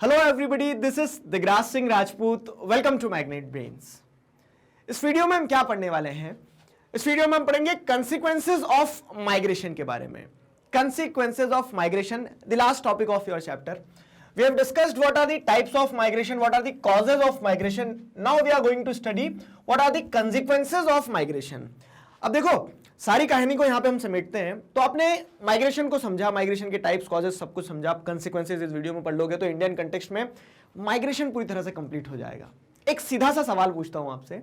Hello everybody, this is Digraj Singh Rajput. Welcome to Magnet Brains. इस video में हम क्या पढ़ने वाले हैं? इस वीडियो में हम पढ़ेंगे कंसीक्वेंसेज ऑफ माइग्रेशन के बारे में। Consequences of migration, the last topic of your chapter. We have discussed what are the types of migration, what are the causes of migration. Now we are going to study what are the consequences of migration. अब देखो, सारी कहानी को यहां पे हम समेटते हैं। तो आपने माइग्रेशन को समझा, माइग्रेशन के टाइप्स, कॉजेस सब कुछ समझा। आप कंसिक्वेंसेज इस वीडियो में पढ़ लोगे तो इंडियन कंटेक्स्ट में माइग्रेशन पूरी तरह से कंप्लीट हो जाएगा। एक सीधा सा सवाल पूछता हूं आपसे,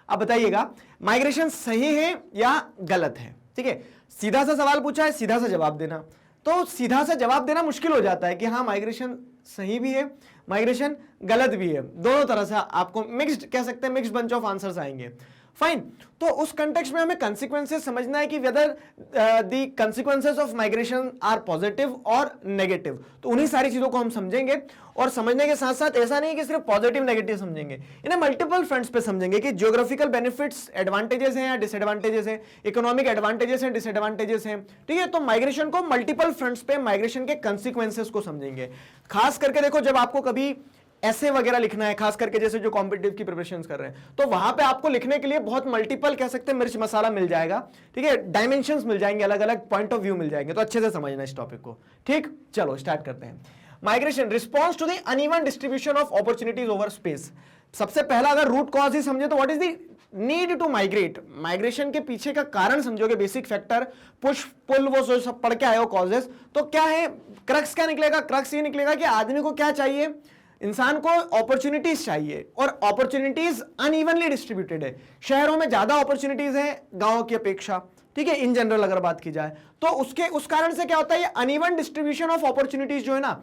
आप बताइएगा माइग्रेशन सही है या गलत है? ठीक है, सीधा सा सवाल पूछा है, सीधा सा जवाब देना। तो सीधा सा जवाब देना मुश्किल हो जाता है कि हाँ माइग्रेशन सही भी है, माइग्रेशन गलत भी है। दोनों तरह से आपको मिक्स्ड कह सकते हैं, मिक्स्ड बंच ऑफ आंसर्स आएंगे। फाइन, तो उस कंटेक्स्ट में हमें कंसीक्वेंसेस समझना है कि whether the consequences of migration are positive और नेगेटिव। तो उन्हीं सारी चीजों को हम समझेंगे, और समझने के साथ साथ ऐसा नहीं कि सिर्फ पॉजिटिव नेगेटिव समझेंगे, इन्हें मल्टीपल फ्रंट्स पे समझेंगे कि ज्योग्राफिकल बेनिफिट्स एडवांटेजेस हैं या डिसएडवांटेजेस हैं, इकोनॉमिक एडवांटेजेस हैं, डिसएडवांटेजेस हैं। ठीक है, तो माइग्रेशन को मल्टीपल फ्रंट्स पे माइग्रेशन के कंसीक्वेंसेस को समझेंगे। खास करके देखो, जब आपको कभी ऐसे वगैरह लिखना है, खास करके जैसे जो कॉम्पिटिटिव की प्रिपरेशन कर रहे हैं, तो वहां पे आपको लिखने के लिए बहुत मल्टीपल कह सकते हैं मिर्च मसाला मिल जाएगा। ठीक है, डायमेंशंस मिल जाएंगे, अलग अलग पॉइंट ऑफ व्यू मिल जाएंगे। तो अच्छे से समझना इस टॉपिक को। ठीक, चलो स्टार्ट करते हैं। Migration response to the uneven distribution of opportunities over space. सबसे पहला अगर रूट कॉज ही समझे तो what is the need to migrate. Migration के पीछे का कारण समझोगे, बेसिक फैक्टर, पुश पुल, वो जो सब पढ़ के आए हो कॉजेस, तो क्या है क्रक्स? क्या निकलेगा? क्रक्स ये निकलेगा कि आदमी को क्या चाहिए, इंसान को अपॉर्चुनिटीज चाहिए, और अपॉर्चुनिटीज अनइवनली डिस्ट्रीब्यूटेड है। शहरों में ज्यादा अपॉर्चुनिटीज है गांवों की अपेक्षा। ठीक है, इन जनरल अगर बात की जाए तो उस कारण से क्या होता है, ये अनइवन डिस्ट्रीब्यूशन ऑफ अपॉर्चुनिटीज जो है ना,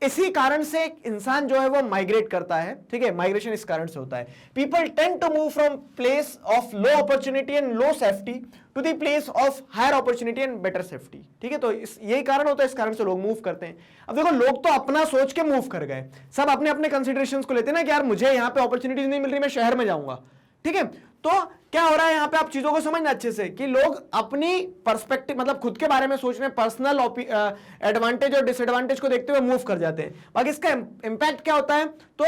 इसी कारण से इंसान जो है वो माइग्रेट करता है। ठीक है, माइग्रेशन इस कारण से होता है। People tend to move from place of low opportunity and low safety to the place of higher opportunity and better safety. ठीक है, तो यही कारण होता है, इस कारण से लोग मूव करते हैं। अब देखो, लोग तो अपना सोच के मूव कर गए, सब अपने अपने कंसिडरेशंस को लेते हैं ना कि यार मुझे यहाँ पे अपॉर्चुनिटीज नहीं मिल रही, मैं शहर में जाऊंगा। ठीक है, तो क्या हो रहा है यहाँ पे, आप चीजों को समझना अच्छे से कि लोग अपनी पर्सपेक्टिव, मतलब खुद के बारे में सोच रहे हैं, पर्सनल एडवांटेज और डिसएडवांटेज को देखते हुए मूव कर जाते हैं। बाकी इसका इंपैक्ट क्या होता है? तो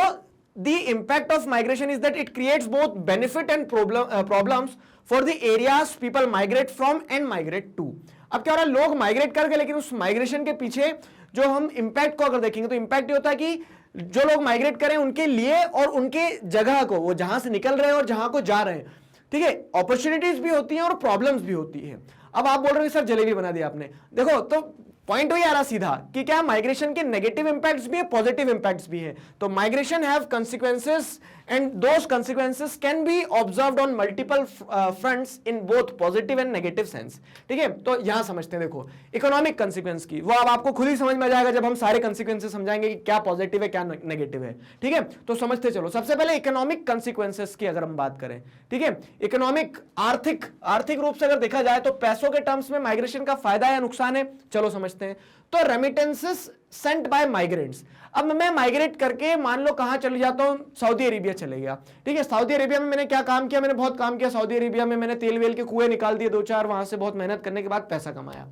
the impact of migration is that it creates both benefit and problems for the areas people migrate from and migrate to. अब क्या हो रहा है, लोग माइग्रेट कर गए, लेकिन उस माइग्रेशन के पीछे जो हम इंपैक्ट को अगर देखेंगे तो इंपैक्ट ये होता है कि जो लोग माइग्रेट करें उनके लिए और उनके जगह को, वो जहां से निकल रहे हैं और जहां को जा रहे हैं, ठीक है, अपॉर्चुनिटीज भी होती हैं और प्रॉब्लम्स भी होती है। अब आप बोल रहे हो सर जलेबी बना दी आपने, देखो तो पॉइंट वही आ रहा सीधा कि क्या माइग्रेशन के नेगेटिव इंपैक्ट्स भी है, पॉजिटिव इंपैक्ट्स भी है। तो migration have consequences and those consequences can be observed on multiple fronts in both positive and negative sense. ठीक है, तो यहां समझते हैं, देखो इकोनॉमिक कंसीक्वेंस की, वो अब आपको खुद ही समझ में आ जाएगा जब हम सारे कंसीक्वेंसेस समझाएंगे कि क्या पॉजिटिव है क्या नेगेटिव है। ठीक है, तो समझते चलो। सबसे पहले इकोनॉमिक कंसीक्वेंसेस की अगर हम बात करें, ठीक है, इकोनॉमिक आर्थिक रूप से अगर देखा जाए तो पैसों के टर्म्स में माइग्रेशन का फायदा या नुकसान है, चलो समझते हैं। तो रेमिटेंसेस सेंट बाय माइग्रेंट्स। अब मैं माइग्रेट करके मान लो कहां चले जाता हूं, सऊदी अरेबिया चले गया। ठीक है, सऊदी अरेबिया में मैंने क्या काम किया, मैंने बहुत काम किया सऊदी अरेबिया में, मैंने तेल वेल के कुएं निकाल दिए 2-4, वहां से बहुत मेहनत करने के बाद पैसा कमाया।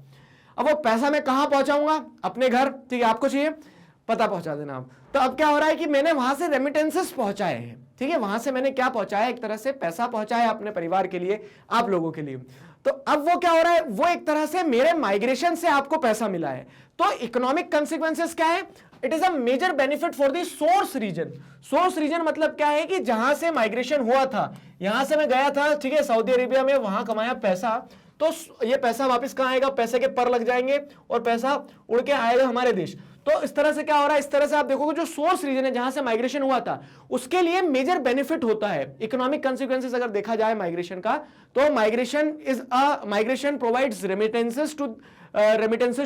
अब वो पैसा मैं कहां पहुंचाऊंगा? अपने घर। ठीक है, आपको चाहिए पता पहुंचा देना आप। तो अब क्या हो रहा है कि मैंने वहां से रेमिटेंसेस पहुंचाए हैं। ठीक है, वहां से मैंने क्या पहुंचाया, एक तरह से पैसा पहुंचाया अपने परिवार के लिए, आप लोगों के लिए। तो अब वो क्या हो रहा है, वो एक तरह से मेरे माइग्रेशन से आपको पैसा मिला है। तो इकोनॉमिक कंसीक्वेंसेस क्या है? It is a major benefit for the source region. Source region मतलब क्या है कि जहां से माइग्रेशन हुआ था, यहां से मैं गया था, ठीक है, सऊदी अरेबिया में, वहां कमाया पैसा, तो ये पैसा वापस कहां आएगा? पैसे के पर लग जाएंगे और पैसा उड़ के आएगा हमारे देश। तो इस तरह से क्या हो रहा है, इस तरह से आप देखोगे जो सोर्स रीजन है जहां से माइग्रेशन हुआ था उसके लिए मेजर बेनिफिट होता है। इकोनॉमिक कंसीक्वेंसेस अगर देखा जाए माइग्रेशन का, तो migration provides remittances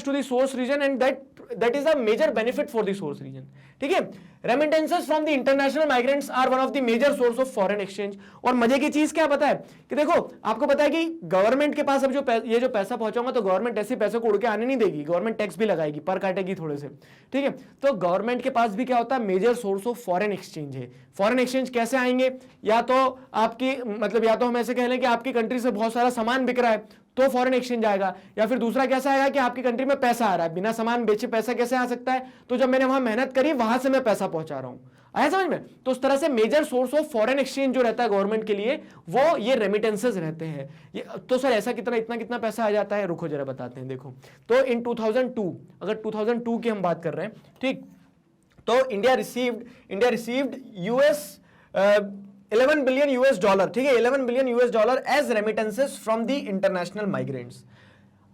to the source region and that is a major benefit for the source region. ठीक है, remittances from the international migrants are one of the major source of foreign exchange. और मजे की चीज क्या पता है कि देखो, आपको पता है कि गवर्नमेंट के पास अब ये जो पैसा पहुंचाऊंगा तो गवर्नमेंट ऐसे पैसों को उड़ के आने नहीं देगी, गवर्नमेंट टैक्स भी लगाएगी, पर काटेगी थोड़े से। ठीक है, तो गवर्नमेंट के पास भी क्या होता है, major source of foreign exchange है। फॉरेन एक्सचेंज कैसे आएंगे? या तो आपकी, मतलब या तो हम ऐसे कह लें कि आपकी कंट्री से बहुत सारा सामान बिक रहा है, तो फॉरेन एक्सचेंज आएगा। या फिर दूसरा कैसा आएगा कि आपकी कंट्री में पैसा आ रहा है, बिना सामान बेचे पैसा कैसे आ सकता है, तो जब मैंने वहां मेहनत करी वहां से मैं पैसा पहुंचा रहा हूं, आया समझ में। तो उस तरह से major source of foreign exchange जो रहता है गवर्नमेंट के लिए वो ये रेमिटेंसेस रहते हैं। ये तो सर ऐसा कितना इतना कितना पैसा आ जाता है, रुको जरा बताते हैं। देखो तो इन 2002, अगर 2002 की हम बात कर रहे हैं, ठीक, तो India received US 11 billion US dollar, ठीक है, 11 billion US dollar as remittances from the international migrants.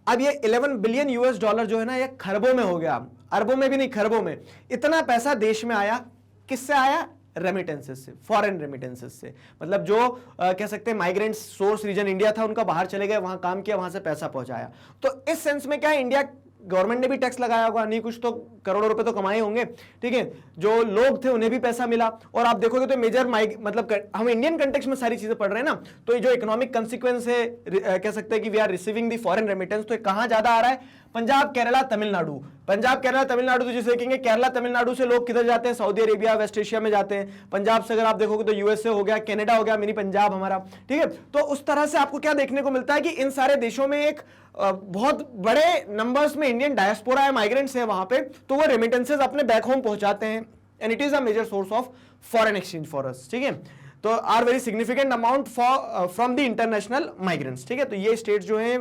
अब ये 11 बिलियन यूएस डॉलर जो है ना, ये खरबों में हो गया, अरबों में भी नहीं, खरबों में। इतना पैसा देश में आया, किससे आया? रेमिटेंसेस से, फॉरेन रेमिटेंसेस से। मतलब जो कह सकते हैं माइग्रेंट सोर्स रीजन इंडिया था, उनका बाहर चले गए, वहां काम किया, वहां से पैसा पहुंचाया। तो इस सेंस में क्या है, इंडिया गवर्नमेंट ने भी टैक्स लगाया होगा, नहीं कुछ तो करोड़ों रुपए तो कमाए होंगे, ठीक है। जो लोग थे उन्हें भी पैसा मिला। और आप देखोगे तो मेजर मतलब हम इंडियन कंटेक्स्ट में सारी चीजें पढ़ रहे हैं ना, तो ये जो इकोनॉमिक कंसिक्वेंस है, कह सकते हैं कि we are receiving the foreign remittance, तो कहां ज्यादा आ रहा है? पंजाब, केरला, तमिलनाडु। पंजाब, केरला, तमिलनाडु, तो जिसे देखेंगे केरला तमिलनाडु से लोग किधर जाते हैं? सऊदी अरेबिया, वेस्ट एशिया में जाते हैं। पंजाब से अगर आप देखोगे तो यूएसए हो गया, कनाडा हो गया, मिनी पंजाब हमारा, ठीक है। तो उस तरह से आपको क्या देखने को मिलता है कि इन सारे देशों में एक बहुत बड़े नंबर्स में इंडियन डायस्पोरा है, माइग्रेंट्स है वहां पे, तो वो रेमिटेंसेस अपने बैक होम पहुंचाते हैं, and it is a major source of foreign exchange for us, ठीक है। तो are very significant amount from the international migrants, ठीक है। तो ये स्टेट्स जो है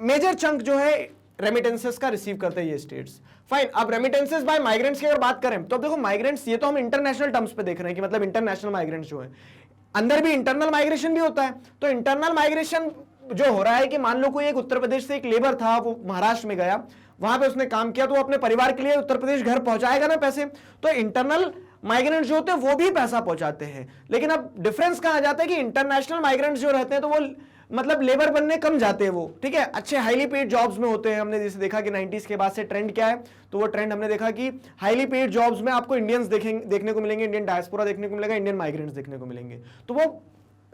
मेजर चंक जो है रेमिटेंसेस का रिसीव करते हैं ये स्टेट्स। फाइन, अब रेमिटेंसेस बाय माइग्रेंट्स की अगर बात करें तो अब देखो माइग्रेंट्स, ये तो हम इंटरनेशनल टर्म्स पे देख रहे हैं कि मतलब इंटरनेशनल माइग्रेंट्स जो है, अंदर भी इंटरनल माइग्रेशन भी होता है। तो इंटरनल माइग्रेशन जो हो रहा है कि मान लो कोई एक उत्तर प्रदेश से एक लेबर था, वो महाराष्ट्र में गया, वहां पे उसने काम किया, तो वो अपने परिवार के लिए उत्तर प्रदेश घर पहुंचाएगा ना पैसे। तो इंटरनल माइग्रेंट्स जो होते हैं वो भी पैसा पहुंचाते हैं। लेकिन अब डिफरेंस कहां आ जाता है कि इंटरनेशनल माइग्रेंट्स जो रहते हैं तो वो मतलब लेबर बनने कम जाते हैं वो, ठीक है, अच्छे हाईली पेड जॉब्स में होते हैं। हमने जैसे देखा कि 90s के बाद से ट्रेंड क्या है, तो वो ट्रेंड हमने देखा कि हाईली पेड जॉब्स में आपको इंडियंस देखने को मिलेंगे, इंडियन डायस्पोरा देखने को मिलेगा, इंडियन माइग्रेंट्स देखने को मिलेंगे। तो वो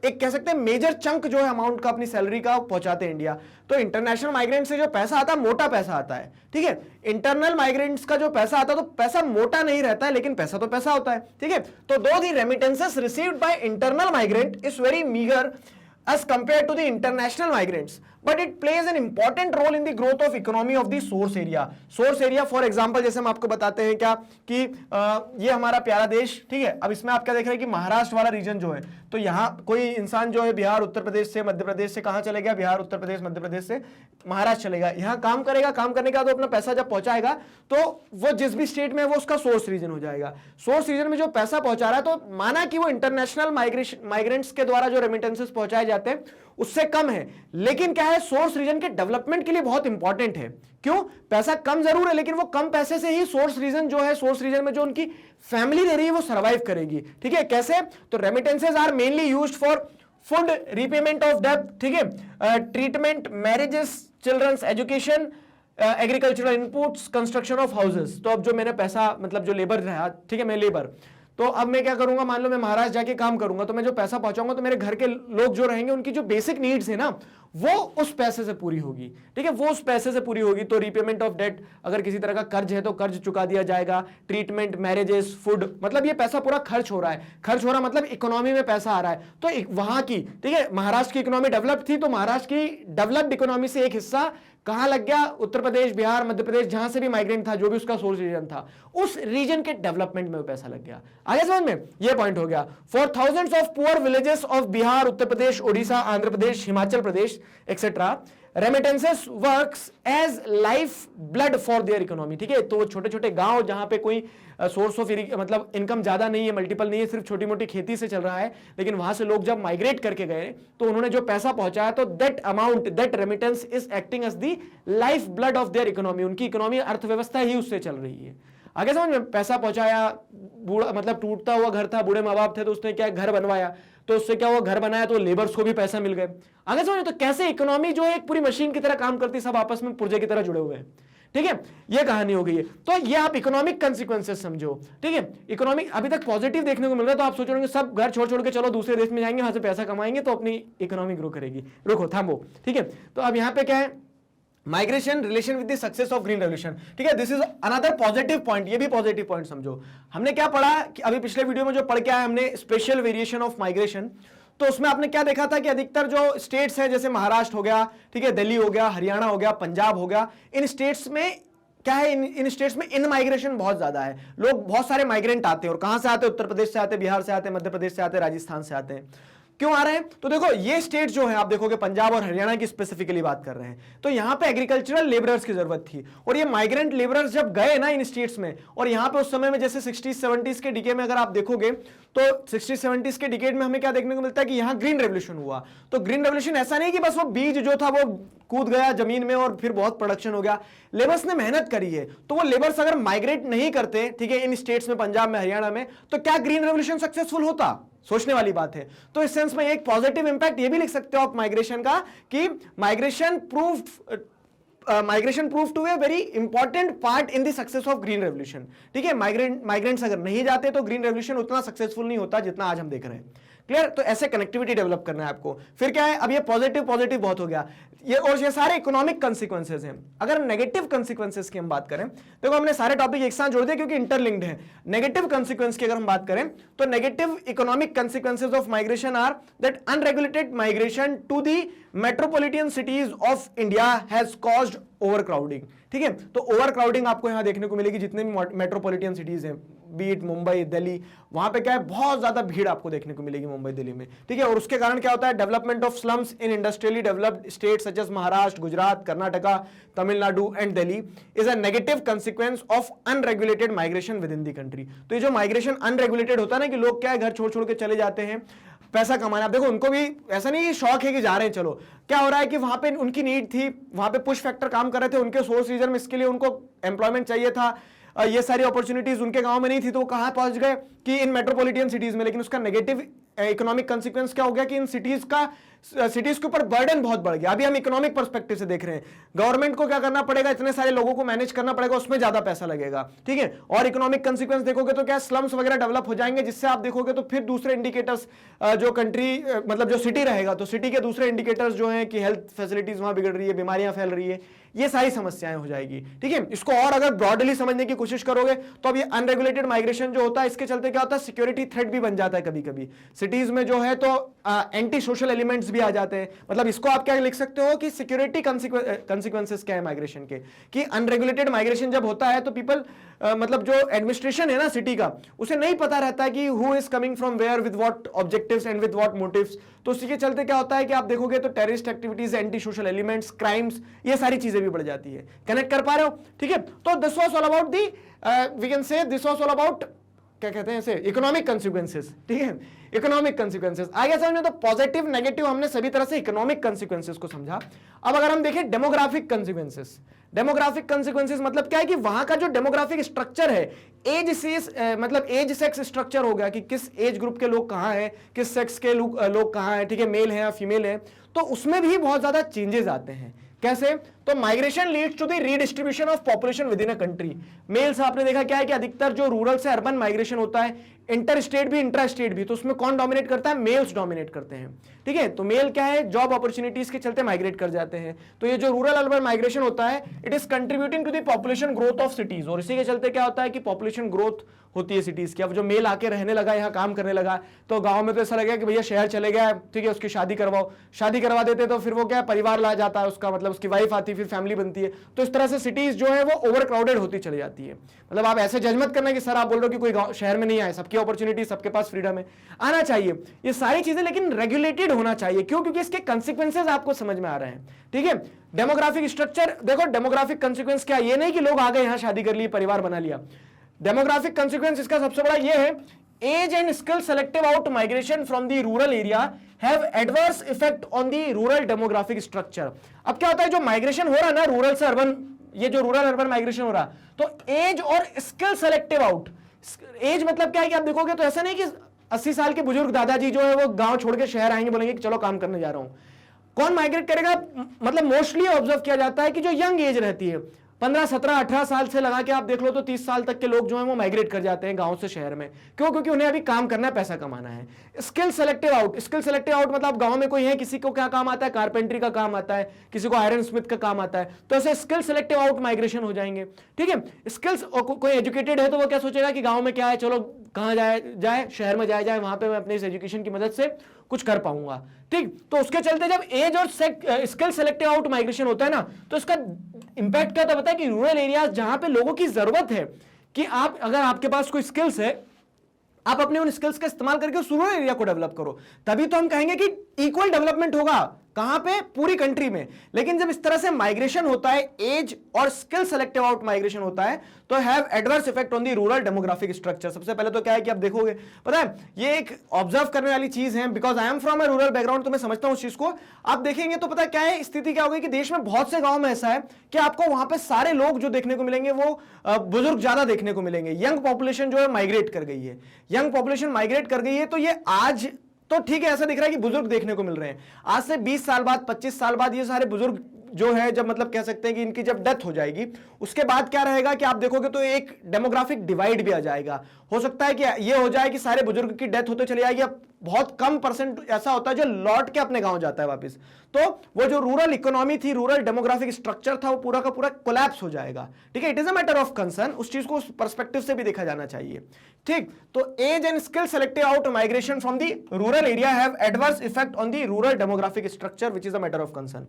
एक कह सकते हैं मेजर चंक जो है अमाउंट का अपनी सैलरी का पहुंचाते हैं इंडिया। तो इंटरनेशनल माइग्रेंट से जो पैसा आता है मोटा पैसा आता है, ठीक है। इंटरनल माइग्रेंट्स का जो पैसा आता है तो पैसा मोटा नहीं रहता है, लेकिन पैसा तो पैसा होता है, ठीक है। तो दो the remittances received by internal migrant is very meagre as compared to the international migrants, but it plays an important role in the growth of economy of the source area. Source area for example जैसे हम आपको बताते हैं क्या कि ये हमारा प्यारा देश, ठीक है। अब इसमें आप क्या देख रहे हैं कि महाराष्ट्र वाला रीजन जो है, तो यहाँ कोई इंसान जो है बिहार, उत्तर प्रदेश से, मध्य प्रदेश से कहाँ चले गया? बिहार, उत्तर प्रदेश, मध्य प्रदेश से महाराष्ट्र चलेगा, यहाँ काम करेगा, काम करने के बाद अपना पैसा जब पहुंचाएगा तो वो जिस भी स्टेट में है वो उसका सोर्स रीजन हो जाएगा। सोर्स रीजन में जो पैसा पहुंचा रहा है, तो माना कि वो इंटरनेशनल माइग्रेंट्स के द्वारा जो रेमिटेंसेस पहुंचाए जाते हैं उससे कम है, लेकिन क्या है, सोर्स रीजन के डेवलपमेंट के लिए बहुत इंपॉर्टेंट है। क्यों? पैसा कम जरूर है, लेकिन वो कम पैसे से ही सोर्स रीजन जो है, सोर्स रीजन में जो उनकी फैमिली रह रही है वो सर्वाइव करेगी, ठीक है। कैसे? तो remittances are mainly used for food, repayment of डेब्ट, ठीक है, treatment, marriages, children's education, agricultural inputs, construction of houses. तो अब जो मैंने पैसा मतलब जो लेबर रहा, ठीक है, मैं लेबर, तो अब मैं क्या करूंगा, मान लो मैं महाराष्ट्र जाके काम करूंगा, तो मैं जो पैसा पहुंचाऊंगा तो मेरे घर के लोग जो रहेंगे उनकी जो बेसिक नीड्स है ना वो उस पैसे से पूरी होगी, ठीक है, वो उस पैसे से पूरी होगी। तो रीपेमेंट ऑफ डेट, अगर किसी तरह का कर्ज है तो कर्ज चुका दिया जाएगा, ट्रीटमेंट, मैरिजेस, फूड, मतलब ये पैसा पूरा खर्च हो रहा है। खर्च हो रहा मतलब इकोनॉमी में पैसा आ रहा है। तो वहां की, ठीक है, महाराष्ट्र की इकोनॉमी डेवलप थी, तो महाराष्ट्र की डेवलप्ड इकोनॉमी से एक हिस्सा कहां लग गया? उत्तर प्रदेश, बिहार, मध्य प्रदेश, जहां से भी माइग्रेंट था, जो भी उसका सोर्स रीजन था, उस रीजन के डेवलपमेंट में वो पैसा लग गया। आगे समझ में? ये पॉइंट हो गया। For thousands of poor villages of Bihar, Uttar Pradesh, Odisha, Andhra Pradesh, Himachal Pradesh etcetera, remittances works as life blood for their economy, ठीक है। तो छोटे छोटे गांव जहां पे कोई सोर्स ऑफ मतलब इनकम ज्यादा नहीं है, मल्टीपल नहीं है, सिर्फ छोटी मोटी खेती से चल रहा है, लेकिन वहां से लोग जब माइग्रेट करके गए तो उन्होंने जो पैसा पहुंचाया, तो that amount, that remittance is acting as the life blood of their economy. उनकी इकोनॉमी, अर्थव्यवस्था ही उससे चल रही है। आगे समझ में? पैसा पहुंचाया, बूढ़ा मतलब टूटता हुआ घर था, बूढ़े माँ बाप थे, तो उसने क्या घर बनवाया, तो उससे क्या हुआ, घर बनाया तो लेबर्स को भी पैसा मिल गए। आगे समझ? तो कैसे इकोनॉमी जो है एक पूरी मशीन की तरह काम करती, सब आपस में पुर्जे की तरह जुड़े हुए हैं, ठीक है। ये कहानी हो गई है। तो ये आप इकोनॉमिक कंसिक्वेंसेस समझो, ठीक है। इकोनॉमिक अभी तक पॉजिटिव देखने को मिल रहा है, तो आप सोच रहे सब घर छोड़ छोड़ के चलो दूसरे देश में जाएंगे, वहां से पैसा कमाएंगे तो अपनी इकोनॉमी ग्रो करेगी। रुको, थामो, ठीक है। तो अब यहाँ पे क्या है, migration relation with the success of green revolution, ठीक है, this is another positive point. ये भी पॉजिटिव पॉइंट समझो। हमने क्या पढ़ा कि अभी पिछले वीडियो में जो पढ़ के आए हमने, स्पेशल वेरिएशन ऑफ माइग्रेशन, तो उसमें आपने क्या देखा था कि अधिकतर जो स्टेट्स हैं जैसे महाराष्ट्र हो गया, ठीक है, दिल्ली हो गया, हरियाणा हो गया, पंजाब हो गया, इन स्टेट्स में क्या है, इन स्टेट्स में इन माइग्रेशन बहुत ज्यादा है, लोग बहुत सारे माइग्रेंट आते हैं। और कहां से आते हैं? उत्तर प्रदेश से आते हैं, बिहार से आते हैं, मध्य प्रदेश से आते हैं, राजस्थान से आते हैं। क्यों आ रहे हैं? तो देखो ये स्टेट जो है, आप देखोगे पंजाब और हरियाणा की स्पेसिफिकली बात कर रहे हैं, तो यहां पे एग्रीकल्चरल लेबरर्स की जरूरत थी। और ये माइग्रेंट लेबरर्स जब गए ना इन स्टेट्स में, और यहां पे उस समय में जैसे 60s 70s के डिके में अगर आप देखोगे तो 60s 70s के डिकेड में हमें क्या देखने को मिलता है कि यहां ग्रीन रेवोल्यूशन हुआ। तो ग्रीन रेवोल्यूशन ऐसा नहीं कि बस वो बीज जो था वो कूद गया जमीन में और फिर बहुत प्रोडक्शन हो गया, लेबर्स ने मेहनत करी है। तो वो लेबर्स अगर माइग्रेट नहीं करते, ठीक है, इन स्टेट्स में, पंजाब में, हरियाणा में, तो क्या ग्रीन रेवोल्यूशन सक्सेसफुल होता? सोचने वाली बात है। तो इस सेंस में एक पॉजिटिव इंपैक्ट ये भी लिख सकते हो आप माइग्रेशन का कि migration prove to a very important part in the success of green revolution. ठीक है, माइग्रेंट्स अगर नहीं जाते तो ग्रीन रेवोल्यूशन उतना सक्सेसफुल नहीं होता जितना आज हम देख रहे हैं। क्लियर? तो ऐसे कनेक्टिविटी डेवलप करना है आपको। फिर क्या है, अब ये पॉजिटिव बहुत हो गया ये, और ये सारे इकोनॉमिक कंसीक्वेंसेस हैं। अगर नेगेटिव कंसीक्वेंसेस की हम बात करें, देखो हमने सारे टॉपिक एक साथ जोड़ दिए क्योंकि इंटरलिंक्ड है। नेगेटिव कंसीक्वेंस की अगर हम बात करें तो negative economic consequences of migration are that unregulated migration to the metropolitan cities of India has caused overcrowding. ठीक है, तो ओवरक्राउडिंग आपको यहां देखने को मिलेगी जितने भी मेट्रोपॉलिटन सिटीज हैं, बीट मुंबई, दिल्ली, वहां पे क्या है, बहुत ज्यादा भीड़ आपको देखने को मिलेगी मुंबई, दिल्ली में। ठीक है, और उसके कारण क्या होता है, development of slums in industrially developed states such as Maharashtra, Gujarat, Karnataka, Tamil Nadu and Delhi is a negative consequence of unregulated migration with in the country. तो ये जो माइग्रेशन अनरेगुलेटेड होता है ना, कि लोग क्या है, घर छोड़ छोड़ के चले जाते हैं पैसा कमाना। देखो उनको भी ऐसा नहीं शौक है कि जा रहे हैं, चलो क्या हो रहा है कि वहां पे उनकी नीड थी, वहां पे पुश फैक्टर काम कर रहे थे, उनके सोर्स रीजन में इसके लिए उनको एम्प्लॉयमेंट चाहिए था, ये सारी अपॉर्चुनिटीज उनके गांव में नहीं थी, तो वो कहां पहुंच गए कि इन मेट्रोपॉलिटन सिटीज में। लेकिन उसका नेगेटिव इकोनॉमिक कंसीक्वेंस क्या हो गया कि इन सिटीज के ऊपर बर्डन बहुत बढ़ गया। अभी हम इकोनॉमिक पर्सपेक्टिव से देख रहे हैं, गवर्नमेंट को क्या करना पड़ेगा, इतने सारे लोगों को मैनेज करना पड़ेगा, उसमें ज्यादा पैसा लगेगा। ठीक है, और इकोनॉमिक कंसीक्वेंस देखोगे तो क्या स्लम्स वगैरह डेवलप हो जाएंगे, जिससे आप देखोगे तो फिर दूसरे इंडिकेटर्स, जो कंट्री मतलब जो सिटी रहेगा तो सिटी के दूसरे इंडिकेटर्स जो हैं कि हेल्थ फैसिलिटीज वहां बिगड़ रही है, बीमारियां फैल रही है, ये सारी समस्याएं हो जाएगी। ठीक है, इसको और अगर ब्रॉडली समझने की कोशिश करोगे तो अब ये अनरेगुलेटेड माइग्रेशन जो होता है, इसके चलते क्या होता है, सिक्योरिटी थ्रेट भी बन जाता है कभी कभी सिटीज में जो है, तो एंटी सोशल एलिमेंट्स भी आ जाते हैं। मतलब इसको आप क्या लिख सकते हो कि सिक्योरिटी कंसीक्वेंसेस क्या है माइग्रेशन के, कि अनरेगुलेटेड माइग्रेशन जब होता है तो पीपल मतलब जो एडमिनिस्ट्रेशन है ना सिटी का, उसे नहीं पता रहता है कि who is coming from where with what objectives and with what motives. तो उसी के चलते क्या होता है कि आप देखोगे तो terrorist activities, anti social elements, crimes, ये सारी चीजें भी बढ़ जाती है। कनेक्ट कर पा रहे हो? ठीक है, तो this was all about the we can say this was all about क्या कहते हैं इसे, इकोनॉमिक कंसीक्वेंसेस। ठीक है, इकोनॉमिक कंसीक्वेंसेस आ गया समझ में। तो पॉजिटिव नेगेटिव हमने सभी तरह से इकोनॉमिक कंसीक्वेंसेस को समझा। अब अगर हम देखें डेमोग्राफिक कंसीक्वेंसेस, डेमोग्राफिक कंसीक्वेंसेस मतलब क्या है कि वहां का जो डेमोग्राफिक स्ट्रक्चर है, एज से मतलब एज सेक्स स्ट्रक्चर हो गया कि किस एज ग्रुप के लोग कहां हैं, किस सेक्स के लोग कहां हैं, ठीक है, मेल है या फीमेल है, तो उसमें भी बहुत ज्यादा चेंजेस आते हैं। कैसे? तो migration leads to the redistribution of population within a country. Males आपने देखा क्या है कि अधिकतर जो रूरल से अर्बन माइग्रेशन होता है, इंटर स्टेट भी इंट्रा स्टेट भी, तो उसमें कौन डोमिनेट करता है? मेल्स डोमिनेट करते हैं। ठीक है, तो मेल क्या है, जॉब अपॉर्चुनिटीज के चलते माइग्रेट कर जाते हैं। तो ये जो रूरल अर्बन माइग्रेशन होता है, it is contributing to the population growth of cities, और इसी के चलते क्या होता है कि पॉपुलेशन ग्रोथ होती है सिटीज की। अब जो मेल आके रहने लगा, यहाँ काम करने लगा, तो गांव में तो ऐसा लगेगा कि भैया शहर चले गया, ठीक है, उसकी शादी करवाओ, शादी करवा देते तो फिर वो क्या परिवार ला जाता है उसका, मतलब उसकी वाइफ आती, फिर फैमिली बनती है। तो इस तरह से सिटीज जो है वो ओवर क्राउडेड होती चली जाती है। मतलब आप ऐसे जज मत करना कि सर आप बोल रहे हो कि कोई शहर में नहीं आए, सबकी अपॉर्चुनिटी, सबके पास फ्रीडम है, आना चाहिए ये सारी चीजें, लेकिन रेगुलेटेड होना चाहिए। क्यों? क्योंकि इसके कंसीक्वेंसेस आपको समझ में आ रहे हैं। ठीक है, डेमोग्राफिक स्ट्रक्चर देखो, डेमोग्राफिक कंसीक्वेंस क्या, ये नहीं कि लोग आ गए यहां शादी कर ली, परिवार बना लिया। डेमोग्राफिक कंसीक्वेंस इसका सबसे बड़ा ये है, age and skill selective out migration from the rural area have adverse effect on the rural demographic structure. अब क्या होता है, जो माइग्रेशन हो रहा है ना रूरल से अर्बन, ये जो रूरल अर्बन माइग्रेशन हो रहा, तो एज और स्किल सेलेक्टिव आउट, एज मतलब क्या है कि आप देखोगे तो ऐसा नहीं कि 80 साल के बुजुर्ग दादाजी जो है वो गांव छोड़ के शहर आएंगे, बोलेंगे कि चलो काम करने जा रहा हूं। कौन माइग्रेट करेगा? मतलब मोस्टली ऑब्जर्व किया जाता है कि जो यंग एज रहती है, 15, 17, 18 साल से लगा के आप देख लो तो 30 साल तक के लोग जो हैं वो माइग्रेट कर जाते हैं गांव से शहर में। क्यों? क्योंकि उन्हें अभी काम करना है, पैसा कमाना है। Skill selective out, skill selective out मतलब गांव में कोई है, किसी को क्या काम आता है, कारपेंट्री का काम आता है, किसी को आयरन स्मिथ का काम आता है, तो ऐसे स्किल सेलेक्टिव आउट माइग्रेशन हो जाएंगे। ठीक है, स्किल्स, कोई एजुकेटेड है तो वो क्या सोचेगा कि गाँव में क्या है, चलो कहाँ जाए शहर में जाए वहां पे मैं अपने इस एजुकेशन की मदद से कुछ कर पाऊंगा। ठीक, तो उसके चलते जब एज और स्किल सेलेक्टिव आउट माइग्रेशन होता है ना, तो इसका इंपैक्ट क्या होता है कि रूरल एरियाज जहां पे लोगों की जरूरत है कि आप अगर आपके पास कोई स्किल्स है, आप अपने उन स्किल्स का इस्तेमाल करके उस रूरल एरिया को डेवलप करो, तभी तो हम कहेंगे कि इक्वल डेवलपमेंट होगा। कहां पे? पूरी कंट्री में। लेकिन जब इस तरह से माइग्रेशन होता है, एज और स्किल सेलेक्टिव आउट माइग्रेशन होता है, तो have adverse effect on the rural demographic structure. सबसे पहले तो क्या है कि आप देखोगे, पता है ये एक ऑब्जर्व करने वाली चीज है, because I am from A rural background, तो मैं समझता हूं उस चीज को। आप देखेंगे तो पता क्या है स्थिति क्या होगी कि देश में बहुत से गांव में ऐसा है कि आपको वहां पे सारे लोग जो देखने को मिलेंगे वो बुजुर्ग ज्यादा देखने को मिलेंगे। यंग पॉपुलेशन जो है माइग्रेट कर गई है, यंग पॉपुलेशन माइग्रेट कर गई है। तो ये आज तो ठीक है, ऐसा दिख रहा है कि बुजुर्ग देखने को मिल रहे हैं। आज से 20 साल बाद, 25 साल बाद ये सारे बुजुर्ग जो है, जब मतलब कह सकते हैं कि इनकी जब डेथ हो जाएगी, उसके बाद क्या रहेगा कि आप देखोगे तो एक डेमोग्राफिक डिवाइड भी आ जाएगा। हो सकता है कि ये हो जाए कि सारे बुजुर्ग की डेथ होते चली जाएगी, अब बहुत कम परसेंट ऐसा होता है जो लौट के अपने गांव जाता है वापस। तो वो जो रूरल इकोनॉमी थी, रूरल डेमोग्राफिक स्ट्रक्चर था, वो पूरा का पूरा कोलैप्स हो जाएगा। ठीक है, it is a matter of concern, उस चीज को उस पर्सपेक्टिव से भी देखा जाना चाहिए। ठीक, तो age and skill selective out migration from the rural area have adverse effect on the rural demographic structure which is a matter of concern.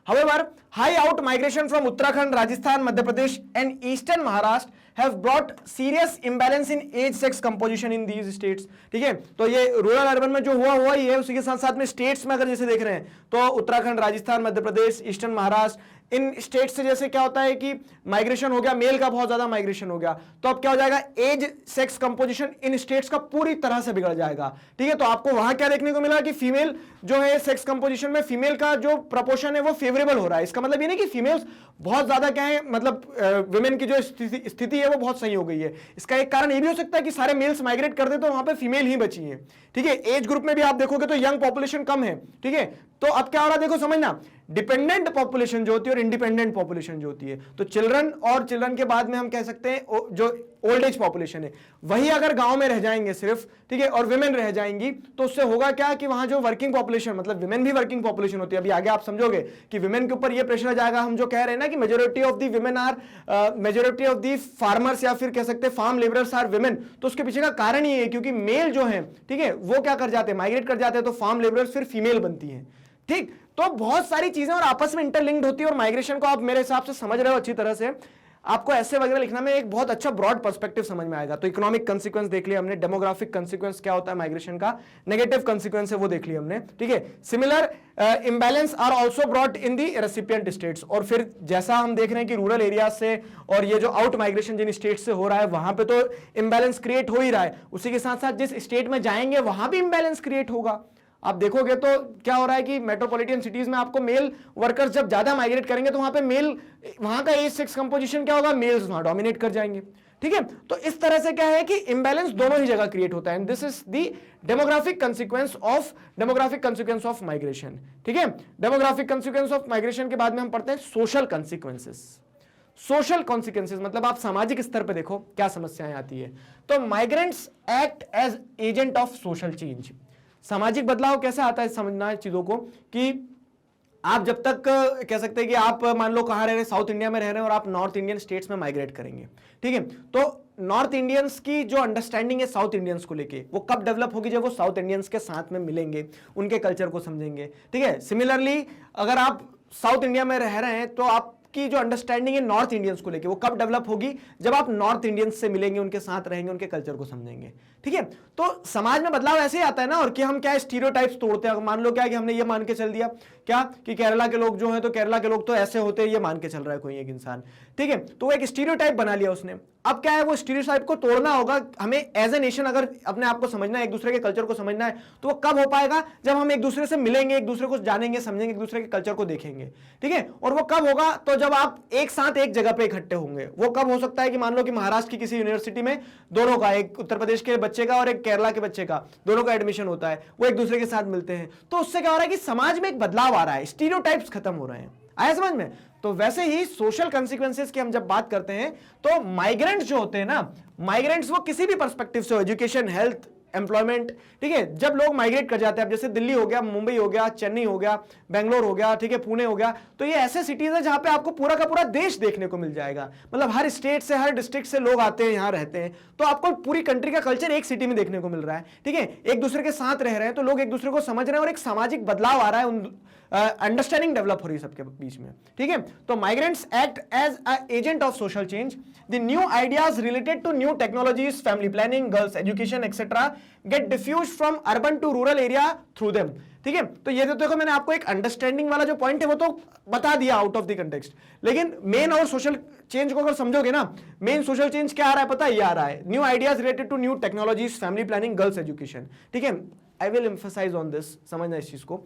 However, high out migration from Uttarakhand, Rajasthan, Madhya Pradesh and Eastern Maharashtra have brought serious imbalance in age-sex composition in these states. ठीक है, तो ये rural urban में जो हुआ ही है, उसी के साथ साथ में स्टेट्स में अगर जैसे देख रहे हैं तो उत्तराखंड, राजस्थान, मध्य प्रदेश, ईस्टर्न महाराष्ट्र, इन स्टेट से जैसे क्या होता है कि माइग्रेशन हो गया, मेल का बहुत ज्यादा माइग्रेशन हो गया, तो अब क्या हो जाएगा, age sex composition in states का पूरी तरह से बिगड़ जाएगा। ठीक है, तो आपको वहां क्या देखने को मिला कि फीमेल जो है सेक्स कंपोजिशन में फीमेल का जो प्रपोर्शन है वो फेवरेबल हो रहा है। इसका मतलब ये नहीं कि फीमेल्स बहुत ज्यादा क्या है, मतलब वुमेन की जो स्थिति है वो बहुत सही हो गई है। इसका एक कारण ये भी हो सकता है कि सारे मेल्स माइग्रेट कर दे तो वहां पे फीमेल ही बची है। ठीक है, एज ग्रुप में भी आप देखोगे तो यंग पॉपुलेशन कम है। ठीक है, तो अब क्या हो रहा है देखो, समझना, डिपेंडेंट पॉपुलेशन जो होती है और इंडिपेंडेंट पॉपुलेशन जो होती है, तो चिल्ड्रन और चिल्ड्रन के बाद में हम कह सकते हैं जो ओल्ड एज पॉपुलेशन है, वही अगर गांव में रह जाएंगे सिर्फ, ठीक है, और विमेन रह जाएंगी, तो उससे होगा क्या कि वहां जो वर्किंग पॉपुलेशन, मतलब विमेन भी वर्किंग पॉपुलेशन होती है। अभी आगे आप समझोगे कि विमेन के ऊपर ये प्रेशर आ जाएगा। हम जो कह रहे हैं ना कि majority of the women are, majority of the farmers या फिर कह सकते हैं फार्म लेबरर्स आर विमेन, तो उसके पीछे का कारण ये है क्योंकि मेल जो है, ठीक है, वो क्या कर जाते हैं, माइग्रेट कर जाते हैं, तो फार्म लेबरर्स फिर फीमेल बनती हैं। ठीक, तो बहुत सारी चीजें और आपस में इंटरलिंक्ड होती है, और माइग्रेशन को आप मेरे हिसाब से समझ रहे हो अच्छी तरह से। आपको ऐसे वगैरह लिखना में एक बहुत अच्छा ब्रॉड पर्सपेक्टिव समझ में आएगा। तो इकोनॉमिक कंसीक्वेंस देख लिया हमने, डेमोग्राफिक कंसीक्वेंस क्या होता है माइग्रेशन का, नेगेटिव कंसीक्वेंस है वो देख लिया हमने। ठीक है, similar imbalance are also brought in the recipient states. और फिर जैसा हम देख रहे हैं कि रूरल एरिया से और ये जो आउट माइग्रेशन जिन स्टेट से हो रहा है वहां पे तो इम्बैलेंस क्रिएट हो ही रहा है, उसी के साथ साथ जिस स्टेट में जाएंगे वहां भी इम्बैलेंस क्रिएट होगा। आप देखोगे तो क्या हो रहा है कि मेट्रोपॉलिटन सिटीज में आपको मेल वर्कर्स जब ज्यादा माइग्रेट करेंगे तो वहां पे मेल, वहां का एज सेक्स कंपोजिशन क्या होगा, मेल्स वहां डोमिनेट कर जाएंगे। ठीक है, तो इस तरह से क्या है कि इंबैलेंस दोनों ही जगह क्रिएट होता है। This is the demographic consequence of migration. ठीक है, डेमोग्राफिक कंसीक्वेंस ऑफ माइग्रेशन के बाद में हम पढ़ते हैं सोशल कंसीक्वेंसेस। सोशल कॉन्सिक्वेंसेस मतलब आप सामाजिक स्तर पर देखो क्या समस्याएं आती है। तो migrants act as agent of social change. सामाजिक बदलाव कैसे आता है, समझना है चीजों को कि आप जब तक कह सकते हैं कि आप मान लो कहां रह रहे हैं, साउथ इंडिया में रह रहे हैं और आप नॉर्थ इंडियन स्टेट्स में माइग्रेट करेंगे। ठीक है, तो नॉर्थ इंडियंस की जो अंडरस्टैंडिंग है साउथ इंडियंस को लेके वो कब डेवलप होगी, जब वो साउथ इंडियंस के साथ में मिलेंगे, उनके कल्चर को समझेंगे। ठीक है, सिमिलरली अगर आप साउथ इंडिया में रह रहे हैं तो आप की जो अंडरस्टैंडिंग है नॉर्थ इंडियंस को लेके वो कब डेवलप होगी, जब आप नॉर्थ इंडियंस से मिलेंगे, उनके साथ रहेंगे, उनके कल्चर को समझेंगे। ठीक है, तो समाज में बदलाव ऐसे ही आता है ना, और कि हम क्या स्टीरियोटाइप्स तोड़ते हैं। मान लो क्या कि हमने ये मान के चल दिया क्या कि केरला के लोग जो है तो केरला के लोग तो ऐसे होते हैं, ये मान के चल रहा है कोई एक इंसान। ठीक है, तो वो एक स्टीरियोटाइप बना लिया उसने। अब क्या है, वो स्टीरियोटाइप को तोड़ना होगा हमें एज ए नेशन। अगर अपने आप को समझना है, एक दूसरे के कल्चर को समझना है, तो वो कब हो पाएगा, जब हम एक दूसरे से मिलेंगे, एक दूसरे को जानेंगे, समझेंगे, एक दूसरे के कल्चर को देखेंगे। ठीक है, और वो कब होगा, तो जब आप एक साथ एक जगह पे इकट्ठे होंगे। वो कब हो सकता है कि मान लो कि महाराष्ट्र की किसी यूनिवर्सिटी में दोनों का, एक उत्तर प्रदेश के बच्चे का और एक केरला के बच्चे का, दोनों का एडमिशन होता है, वो एक दूसरे के साथ मिलते हैं, तो उससे क्या हो रहा है कि समाज में एक बदलाव आ रहा है, स्टीरियोटाइप्स खत्म हो रहे हैं। आया समझ में? तो वैसे ही सोशल कंसीक्वेंसेस की हम जब बात करते हैं तो माइग्रेंट्स जो होते हैं ना, माइग्रेंट्स वो किसी भी पर्सपेक्टिव से, एजुकेशन, हेल्थ, एम्प्लॉयमेंट, ठीक है। जब लोग माइग्रेट कर जाते हैं, अब जैसे दिल्ली हो गया, मुंबई हो गया, चेन्नई हो गया, बेंगलोर हो गया, ठीक है, पुणे हो गया, तो ये ऐसे सिटीज है जहां पे आपको पूरा का पूरा देश देखने को मिल जाएगा। मतलब हर स्टेट से, हर डिस्ट्रिक्ट से लोग आते हैं, यहाँ रहते हैं, तो आपको पूरी कंट्री का कल्चर एक सिटी में देखने को मिल रहा है, ठीक है। एक दूसरे के साथ रह रहे हैं तो लोग एक दूसरे को समझ रहे हैं और एक सामाजिक बदलाव आ रहा है, अंडरस्टैंडिंग डेवलप हो रही है सबके बीच में, ठीक है। तो migrants act as a agent of social change. The new ideas related to new technologies, family planning, girls education etcetera get diffuse from urban to rural area through them, ठीक है। तो ये देखो मैंने आपको एक अंडरस्टैंडिंग वाला जो पॉइंट है वो तो बता दिया आउट ऑफ द कंटेक्स्ट, लेकिन मेन और सोशल चेंज को अगर समझोगे ना, मेन सोशल चेंज क्या आ रहा है पता है, ये आ रहा है new ideas related to new technologies, family planning, girls education, ठीक है। I will emphasise on this, समझना इस चीज को।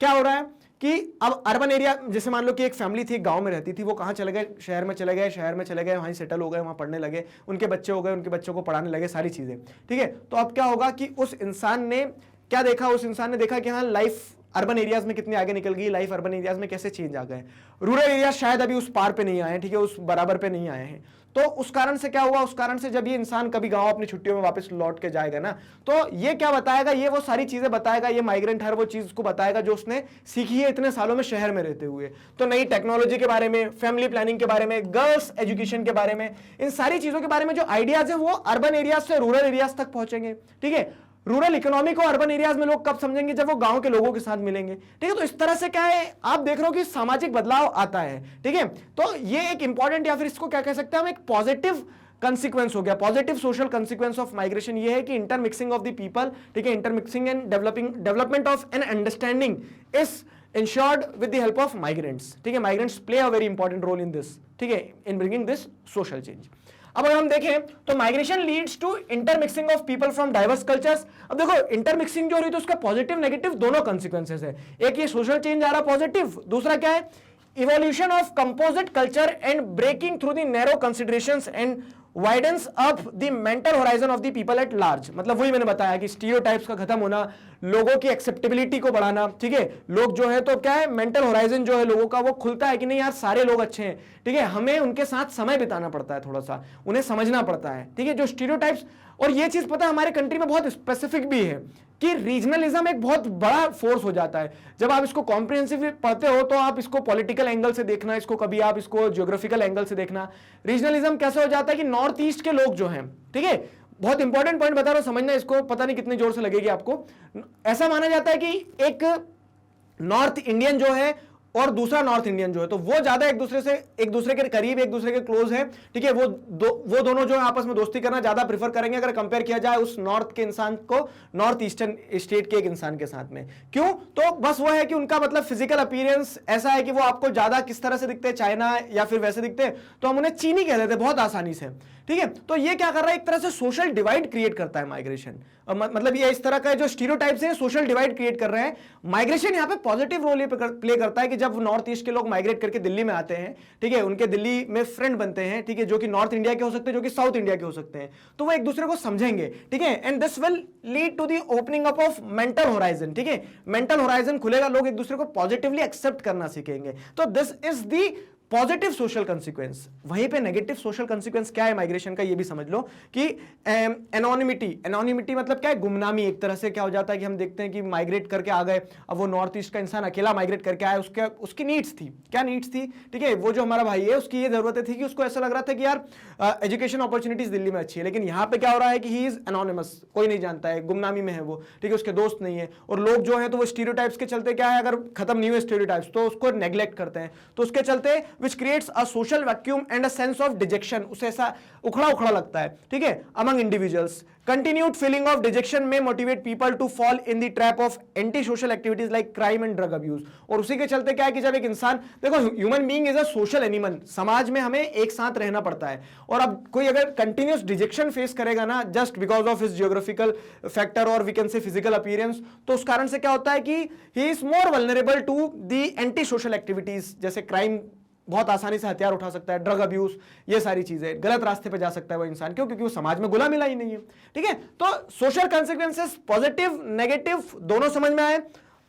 क्या हो रहा है कि अब अर्बन एरिया, जैसे मान लो कि एक फैमिली थी, गांव में रहती थी, वो कहाँ चले गए, शहर में चले गए, वहीं सेटल हो गए, वहां पढ़ने लगे, उनके बच्चे हो गए, उनके बच्चों को पढ़ाने लगे, सारी चीजें, ठीक है। तो अब क्या होगा कि उस इंसान ने क्या देखा, उस इंसान ने देखा कि हाँ लाइफ अर्बन एरियाज में कितनी आगे निकल गई, लाइफ अर्बन एरियाज में कैसे चेंज आ गए, रूरल एरिया शायद अभी उस पार पे नहीं आए हैं, ठीक है, उस बराबर पे नहीं आए हैं। तो उस कारण से क्या हुआ, उस कारण से जब ये इंसान कभी गांव अपनी छुट्टियों में वापस लौट के जाएगा ना, तो ये क्या बताएगा, ये वो सारी चीजें बताएगा, ये माइग्रेंट हर वो चीज को बताएगा जो उसने सीखी है इतने सालों में शहर में रहते हुए। तो नई टेक्नोलॉजी के बारे में, फैमिली प्लानिंग के बारे में, गर्ल्स एजुकेशन के बारे में, इन सारी चीजों के बारे में जो आइडियाज है वो अर्बन एरियाज से रूरल एरियाज तक पहुंचेंगे, ठीक है। रूरल इकोनॉमी को अर्बन एरियाज में लोग कब समझेंगे, जब वो गांव के लोगों के साथ मिलेंगे, ठीक है। तो इस तरह से क्या है, आप देख रहे हो कि सामाजिक बदलाव आता है, ठीक है। तो ये एक इंपॉर्टेंट, या फिर इसको क्या कह सकते हैं हम, एक पॉजिटिव कंसिक्वेंस हो गया, positive social consequence of migration ये है कि इंटरमिक्सिंग ऑफ द पीपल, ठीक है, intermixing and development of an understanding is ensured with the help of migrants, ठीक है। migrants play a very important role in this, ठीक है, in bringing this social change। अब अगर हम देखें तो migration leads to intermixing of people from diverse cultures. अब देखो इंटरमिक्सिंग जो हो रही है तो उसका पॉजिटिव नेगेटिव दोनों कंसिक्वेंसेस है। एक ये सोशल चेंज आ रहा पॉजिटिव, दूसरा क्या है, evolution of composite culture and breaking through the narrow considerations and widens up the mental horizon of the people at large. मतलब वही मैंने बताया कि स्टीरियोटाइप्स का खत्म होना, लोगों की एक्सेप्टेबिलिटी को बढ़ाना, ठीक है। लोग जो है तो क्या है, मेंटल होराइजन जो है लोगों का वो खुलता है कि नहीं यार सारे लोग अच्छे हैं, ठीक है, हमें उनके साथ समय बिताना पड़ता है, थोड़ा सा उन्हें समझना पड़ता है, ठीक है। जो स्टीरियोटाइप्स, और ये चीज पता है हमारे कंट्री में बहुत स्पेसिफिक भी है कि रीजनलिज्म एक बहुत बड़ा फोर्स हो जाता है। जब आप इसको कॉम्प्रिहेंसिव पढ़ते हो तो आप इसको पॉलिटिकल एंगल से देखना, इसको कभी आप इसको ज्योग्राफिकल एंगल से देखना। रीजनलिज्म कैसे हो जाता है कि नॉर्थ ईस्ट के लोग जो हैं, ठीक है, बहुत इंपॉर्टेंट पॉइंट बता रहा हूं, समझना इसको, पता नहीं कितने जोर से लगेगी आपको। ऐसा माना जाता है कि एक नॉर्थ इंडियन जो है और दूसरा नॉर्थ इंडियन जो है तो वो ज्यादा एक दूसरे के करीब, एक दूसरे के क्लोज है, ठीक है। वो दोनों जो है आपस में दोस्ती करना ज्यादा प्रेफर करेंगे अगर कंपेयर किया जाए उस नॉर्थ के इंसान को नॉर्थ ईस्टर्न स्टेट के एक इंसान के साथ में। क्यों, तो बस वो है कि उनका मतलब फिजिकल अपीयरेंस ऐसा है कि वो आपको ज्यादा किस तरह से दिखते हैं, चाइना या फिर वैसे दिखते हैं, तो हम उन्हें चीनी कह देते हैं बहुत आसानी से, ठीक है। तो ये क्या कर रहा है, एक तरह से सोशल डिवाइड क्रिएट करता है माइग्रेशन। मतलब ये इस तरह का जो स्टीरियोटाइप्स हैं सोशल डिवाइड क्रिएट कर रहे हैं। माइग्रेशन यहाँ पे पॉजिटिव रोल प्ले करता है कि जब नॉर्थ ईस्ट के लोग माइग्रेट करके दिल्ली में आते हैं, ठीक है, उनके दिल्ली में फ्रेंड बनते हैं, ठीक है, जो कि नॉर्थ इंडिया के हो सकते हैं, जो कि साउथ इंडिया के हो सकते हैं, तो वो एक दूसरे को समझेंगे, ठीक है। And this will lead to the opening up of mental horizon, ठीक है, मेंटल होराइजन खुलेगा, लोग एक दूसरे को पॉजिटिवली एक्सेप्ट करना सीखेंगे। तो this is the positive social consequence. वहीं पे नेगेटिव सोशल कंसिक्वेंस क्या है माइग्रेशन का, ये भी समझ लो कि एनोनिमिटी मतलब क्या है, गुमनामी। एक तरह से क्या हो जाता है कि हम देखते हैं कि माइग्रेट करके आ गए, अब वो नॉर्थ ईस्ट का इंसान अकेला माइग्रेट करके आया, उसकी नीड्स थी, क्या नीड्स थी, ठीक है, वो जो हमारा भाई है उसकी ये जरूरतें थी कि उसको ऐसा लग रहा था कि यार एजुकेशन अपॉर्चुनिटीज दिल्ली में अच्छी है, लेकिन यहाँ पे क्या हो रहा है कि ही इज एनोनिमस, कोई नहीं जानता है, गुमनामी में है वो, ठीक है, उसके दोस्त नहीं है, और लोग जो है तो वो स्टीरियोटाइप्स के चलते क्या है, अगर खत्म नहीं हुए स्टीरियोटाइप्स तो उसको नेग्लेक्ट करते हैं, तो उसके चलते which creates a social vacuum and a sense of detection, उसे ऐसा उखड़ा उखड़ा लगता है, ठीक है, among individuals. Continued feeling of dejection may motivate people to fall in the trap of anti-social activities like crime and drug abuse। और उसी के चलते क्या है कि जब एक इंसान, देखो human being is a social animal, समाज में हमें एक साथ रहना पड़ता है, और अब कोई अगर कंटिन्यूस डिजेक्शन फेस करेगा ना just because of his geographical factor और we can say physical appearance, तो उस कारण से क्या होता है कि he is more vulnerable to the anti social activities, जैसे क्राइम, बहुत आसानी से हथियार उठा सकता है, ड्रग अब्यूज, ये सारी चीजें, गलत रास्ते पे जा सकता है वो इंसान, क्यों, क्योंकि वो समाज में घुला मिला ही नहीं है, ठीक है। तो सोशल कॉन्सिक्वेंसेस पॉजिटिव नेगेटिव दोनों समझ में आए,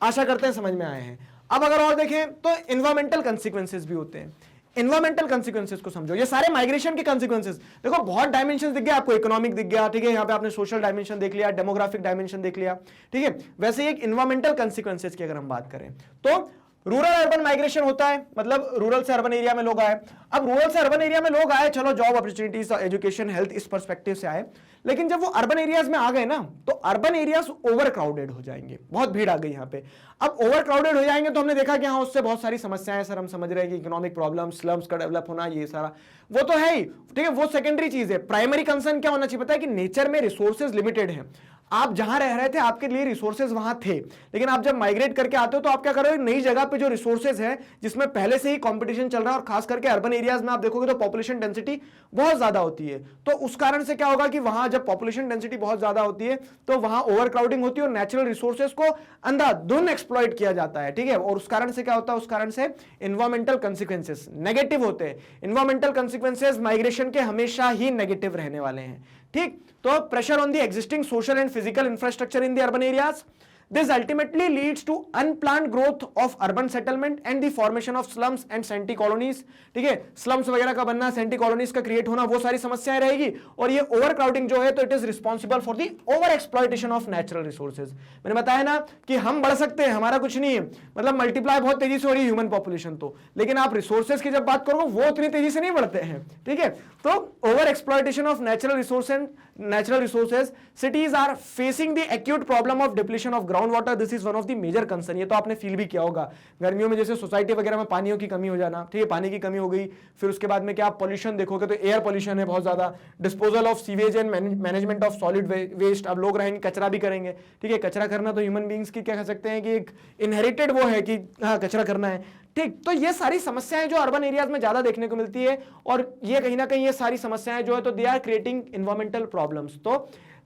आशा करते हैं समझ में आए हैं। अब अगर और देखें तो एनवायरमेंटल कॉन्सिक्वेंसेस भी होते हैं। इन्वायरमेंटल कंसिक्वेंसेस को समझो, ये सारे माइग्रेशन के कंसिक्वेंसेस। देखो बहुत डायमेंशन दिख गया आपको, इकोनॉमिक दिख गया, ठीक है, यहाँ पे आपने सोशल डायमेंशन देख लिया, डेमोग्राफिक डायमेंशन देख लिया, ठीक है। वैसे एक इन्वायरमेंटल कंसिक्वेंसेस की अगर हम बात करें तो रूरल अर्बन माइग्रेशन होता है, मतलब रूरल से अर्बन एरिया में लोग आए। अब रूरल से अर्बन एरिया में लोग आए, चलो जॉब अपॉर्चुनिटीज, एजुकेशन, हेल्थ, इस पर्सपेक्टिव से आए, लेकिन जब वो अर्बन एरियाज में आ गए ना तो अर्बन एरियाज ओवर क्राउडेड हो जाएंगे, बहुत भीड़ आ गई यहाँ पे। अब ओवर क्राउडेड हो जाएंगे तो हमने देखा कि हाँ उससे बहुत सारी समस्याएं, सर हम समझ रहे हैं कि इकोनॉमिक प्रॉब्लम, स्लम्स का डेवलप होना, ये सारा वो तो है ही, ठीक है, वो सेकेंडरी चीज है। प्राइमरी कंसर्न क्या होना चाहिए पता है कि नेचर में रिसोर्सेज लिमिटेड है। आप जहां रह रहे थे आपके लिए रिसोर्सेज वहां थे, लेकिन आप जब माइग्रेट करके आते हो तो आप क्या करोगे, नई जगह पे जो रिसोर्सेज है जिसमें पहले से ही कंपटीशन चल रहा है, और खास करके अर्बन एरियाज में आप देखोगे तो पॉपुलेशन डेंसिटी बहुत ज्यादा होती है, तो उस कारण से क्या होगा कि वहां जब पॉपुलेशन डेंसिटी बहुत ज्यादा होती है तो वहां ओवर क्राउडिंग होती है और नेचुरल रिसोर्सेज को अंधाधुंध एक्सप्लॉइट किया जाता है, ठीक है। और उस कारण से क्या होता है, उस कारण से इन्वायरमेंटल कंसिक्वेंसेस नेगेटिव होते हैं। इन्वायरमेंटल कंसिक्वेंसेस माइग्रेशन के हमेशा ही नेगेटिव रहने वाले हैं, ठीक। तो pressure on the existing social and physical infrastructure in the urban areas, this ultimately leads to unplanned growth of urban settlement and the formation of slums and shanty colonies, ठीक है। Slums वगैरह का बनना, सैंटी कॉलोनीज का create होना, वो सारी समस्याएं रहेगी। और ये ओवर क्राउडिंग जो है तो it is responsible for the over exploitation of natural resources. मैंने बताया ना कि हम बढ़ सकते हैं, हमारा कुछ नहीं है, मतलब मल्टीप्लाई बहुत तेजी से हो रही है ह्यूमन पॉपुलेशन तो, लेकिन आप रिसोर्सेज की जब बात करोगे वो उतनी तेजी से नहीं बढ़ते हैं, ठीक है। तो over exploitation of natural resources, cities are facing the acute problem of depletion of ground water, this is one of the major concern. ये तो आपने फील भी किया होगा, गर्मियों में जैसे सोसाइटी वगैरह में पानियों की कमी हो जाना, ठीक है, पानी की कमी हो गई, फिर उसके बाद में क्या आप पॉल्यूशन देखोगे तो एयर पॉल्यूशन है बहुत ज्यादा, disposal of sewage and management of solid waste. अब लोग रहेंगे कचरा भी करेंगे, ठीक है, कचरा करना तो ह्यूमन बींग्स की क्या कह सकते हैं कि एक इनहेरिटेड वो है कि हाँ कचरा करना है, ठीक। तो ये सारी समस्याएं जो अर्बन एरियाज में ज्यादा देखने को मिलती है, और ये कहीं ना कहीं ये सारी समस्याएं जो है तो they are creating environmental problems. तो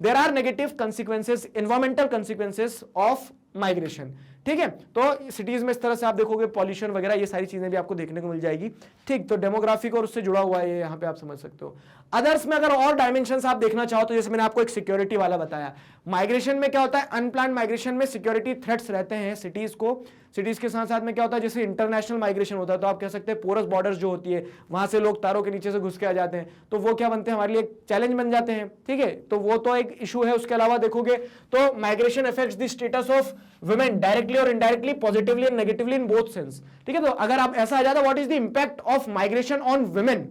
there are negative consequences, environmental consequences of migration, ठीक है। तो सिटीज में इस तरह से आप देखोगे पॉल्यूशन वगैरह, ये सारी चीजें भी आपको देखने को मिल जाएगी, ठीक। तो डेमोग्राफिक और उससे जुड़ा हुआ है, यहाँ पे आप समझ सकते हो। अदर्स में अगर और डायमेंशंस आप देखना चाहो तो जैसे मैंने आपको एक सिक्योरिटी वाला बताया, माइग्रेशन में क्या होता है, अनप्लान्ड माइग्रेशन में सिक्योरिटी थ्रेट्स रहते हैं सिटीज को। सिटीज के साथ साथ में क्या होता है, जैसे इंटरनेशनल माइग्रेशन होता है तो आप कह सकते हैं पोरस बॉर्डर्स जो होती है वहां से लोग तारों के नीचे से घुस के आ जाते हैं, तो वो क्या बनते हैं, हमारे लिए एक चैलेंज बन जाते हैं, ठीक है। तो वो तो एक इशू है। उसके अलावा देखोगे तो migration affects the status of women directly और indirectly, positively and negatively in both sense, ठीक है। तो अगर आप ऐसा आ जाता what is the impact of migration on women,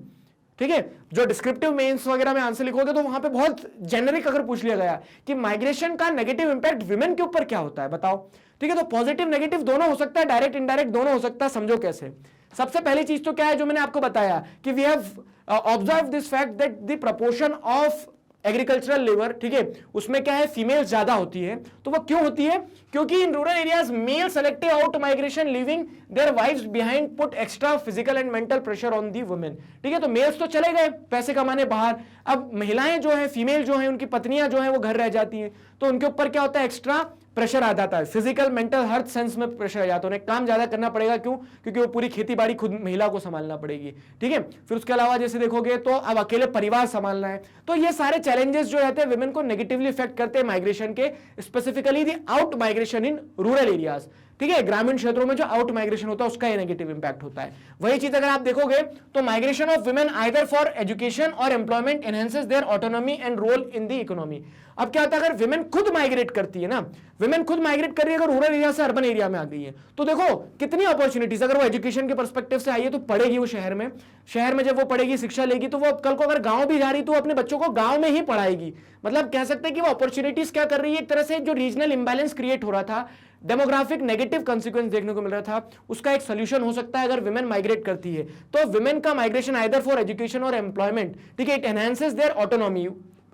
ठीक है, जो डिस्क्रिप्टिव मेंस वगैरह में आंसर लिखोगे तो वहां पे बहुत जेनरिक अगर पूछ लिया गया कि माइग्रेशन का नेगेटिव इंपैक्ट विमेन के ऊपर क्या होता है बताओ, ठीक है। तो पॉजिटिव नेगेटिव दोनों हो सकता है, डायरेक्ट इनडायरेक्ट दोनों हो सकता है। समझो कैसे। सबसे पहली चीज तो क्या है जो मैंने आपको बताया कि we have observe this fact that the proportion of agricultural labour, ठीक है, उसमें क्या है, फीमेल ज्यादा होती है। तो वो क्यों होती है, क्योंकि in rural areas male selective out migration living their wives behind put extra physical and mental pressure on the women, ठीक है। तो मेल्स तो चले गए पैसे कमाने बाहर, अब महिलाएं जो है, फीमेल जो है, उनकी पत्नियां जो है वो घर रह जाती हैं, तो उनके ऊपर क्या होता है, एक्स्ट्रा प्रेशर आ जाता है, फिजिकल मेंटल हर सेंस में प्रेशर आ जाता है, उन्हें काम ज्यादा करना पड़ेगा। क्यों, क्योंकि वो पूरी खेती बाड़ी खुद महिला को संभालना पड़ेगी, ठीक है। फिर उसके अलावा जैसे देखोगे तो अब अकेले परिवार संभालना है, तो ये सारे चैलेंजेस जो रहते हैं विमेन को नेगेटिवली इफेक्ट करते हैं माइग्रेशन के, specifically the out migration in rural areas, ठीक है। ग्रामीण क्षेत्रों में जो आउट माइग्रेशन होता है उसका ये नेगेटिव इंपैक्ट होता है। वही चीज अगर आप देखोगे तो migration of women either for education और employment enhances their autonomy and role in the economy. अब क्या होता है, अगर विमेन खुद माइग्रेट करती है ना, विमेन खुद माइग्रेट कर रही है, अगर रूरल एरिया से अर्बन एरिया में आ गई है तो देखो कितनी अपॉर्चुनिटीज, अगर वो एजुकेशन के पर्सपेक्टिव से आई है तो पढ़ेगी वो शहर में जब वो पढ़ेगी, शिक्षा लेगी, तो वो कल को अगर गांव भी जा रही तो अपने बच्चों को गांव में ही पढ़ाएगी। मतलब कह सकते हैं कि वो अपॉर्चुनिटीज क्या कर रही है, एक तरह से जो रीजनल इंबैलेंस क्रिएट हो रहा था, डेमोग्राफिक नेगेटिव कंसिक्वेंस देखने को मिल रहा था, उसका एक सोल्यूशन हो सकता है अगर विमेन माइग्रेट करती है। तो विमेन का माइग्रेशन आइदर फॉर एजुकेशन और एम्प्लॉयमेंट, ठीक है, इट एनहांसेस देयर ऑटोनॉमी।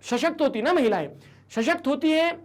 सशक्त होती है ना महिलाएं, सशक्त होती है,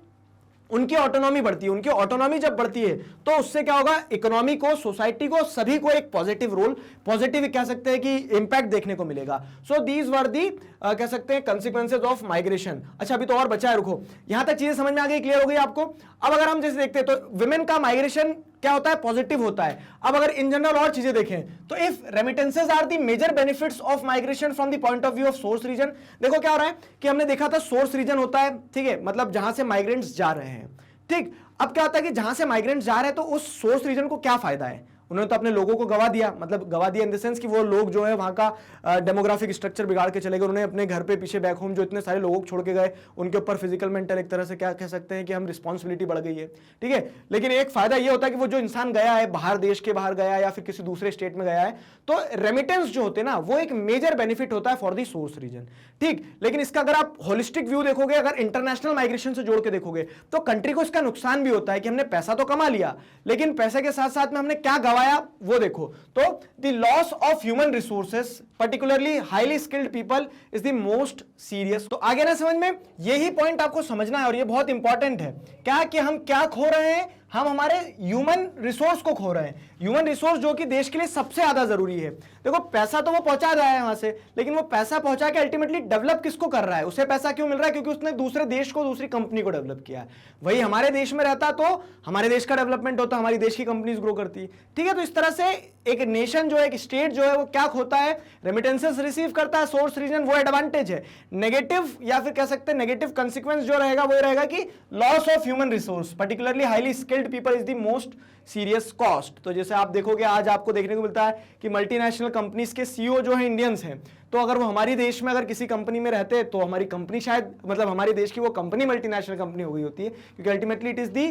उनकी ऑटोनॉमी बढ़ती है, उनकी ऑटोनॉमी जब बढ़ती है तो उससे क्या होगा, इकोनॉमी को, सोसाइटी को, सभी को एक पॉजिटिव रोल, पॉजिटिव कह सकते हैं कि इंपैक्ट देखने को मिलेगा। सो दीज वर दी कह सकते हैं कंसिक्वेंसेज ऑफ माइग्रेशन। अच्छा अभी तो और बचा है, रुको, यहां तक चीजें समझ में आ गई, क्लियर हो गई आपको। अब अगर हम जैसे देखते हैं तो विमेन का माइग्रेशन क्या होता है, पॉजिटिव होता है। अब अगर इन जनरल और चीजें देखें तो if remittances are the major benefits of migration from the point of view of source region, देखो क्या हो रहा है कि हमने देखा था सोर्स रीजन होता है, ठीक है, मतलब जहां से माइग्रेंट्स जा रहे हैं, ठीक। अब क्या होता है कि जहां से माइग्रेंट्स जा रहे हैं तो उस सोर्स रीजन को क्या फायदा है, उन्होंने तो अपने लोगों को गवा दिया, मतलब गवा दिया इन द सेंस कि वो लोग जो है वहाँ का डेमोग्राफिक स्ट्रक्चर बिगाड़ के चले गए। उन्होंने अपने घर पे पीछे बैक होम जो इतने सारे लोगों को छोड़ के गए, उनके ऊपर फिजिकल मेंटल एक तरह से क्या कह सकते हैं कि हम रिस्पॉन्सिबिलिटी बढ़ गई है, ठीक है। लेकिन एक फायदा ये होता है कि वो जो इंसान गया है बाहर, देश के बाहर गया या फिर किसी दूसरे स्टेट में गया है, तो रेमिटेंस जो होते हैं ना वो एक मेजर बेनिफिट होता है फॉर दी सोर्स रीजन, ठीक। लेकिन इसका अगर आप होलिस्टिक व्यू देखोगे, अगर इंटरनेशनल माइग्रेशन से जोड़ के देखोगे, तो कंट्री को इसका नुकसान भी होता है कि हमने पैसा तो कमा लिया, लेकिन पैसे के साथ साथ में हमने क्या गवाया वो देखो। तो the loss of human resources particularly highly skilled people is the most serious. तो आगे ना समझ में, यही पॉइंट आपको समझना है और ये बहुत इंपॉर्टेंट है, क्या कि हम क्या खो रहे हैं, हम हमारे ह्यूमन रिसोर्स को खो रहे हैं। ह्यूमन रिसोर्स जो कि देश के लिए सबसे ज्यादा जरूरी है। देखो पैसा तो वो पहुंचा रहा है वहां से, लेकिन वो पैसा पहुंचा के अल्टीमेटली डेवलप किसको कर रहा है, उसे पैसा क्यों मिल रहा है, क्योंकि उसने दूसरे देश को, दूसरी कंपनी को डेवलप किया है। वही हमारे देश में रहता तो हमारे देश का डेवलपमेंट होता, हमारी देश की कंपनीज ग्रो करती, ठीक है। तो इस तरह से एक नेशन जो है, एक स्टेट जो है, वो क्या खोता है, रेमिटेंसेस रिसीव करता है, सोर्स रीजन, वो एडवांटेज है। नेगेटिव या फिर कह सकते हैं नेगेटिव कंसिक्वेंस जो रहेगा वो रहेगा कि loss of human resource particularly highly skilled people is the most serious cost. तो जैसे आप देखोगे आज आपको देखने को मिलता है कि मल्टीनेशनल कंपनीज के सीईओ जो है इंडियंस हैं, तो अगर वो हमारी देश में अगर किसी कंपनी में रहते तो हमारी कंपनी शायद, मतलब हमारे देश की वो कंपनी मल्टीनेशनल कंपनी हो गई होती है, क्योंकि ultimately it is the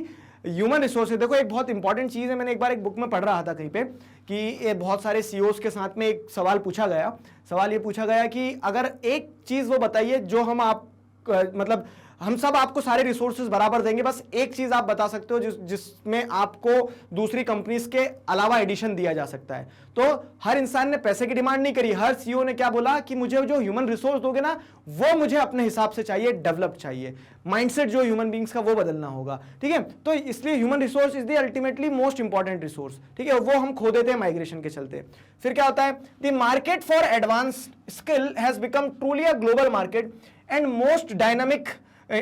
human resources. देखो एक बहुत इंपॉर्टेंट चीज है, मैंने एक बार एक बुक में पढ़ रहा था कहीं पे कि ये बहुत सारे सीईओज के साथ में एक सवाल पूछा गया। सवाल ये पूछा गया कि अगर एक चीज वो बताइए जो हम आप मतलब हम सब आपको सारे रिसोर्सेज बराबर देंगे, बस एक चीज आप बता सकते हो जिसमें आपको दूसरी कंपनीज के अलावा एडिशन दिया जा सकता है। तो हर इंसान ने पैसे की डिमांड नहीं करी, हर सीईओ ने क्या बोला कि मुझे जो ह्यूमन रिसोर्स दोगे ना वो मुझे अपने हिसाब से चाहिए, डेवलप चाहिए, माइंडसेट जो ह्यूमन बींग्स का वो बदलना होगा, ठीक है। तो इसलिए human resource is the ultimately most important resource, ठीक है। वो हम खो देते हैं माइग्रेशन के चलते। फिर क्या होता है, the market for advanced skill has become truly a global market and most dynamic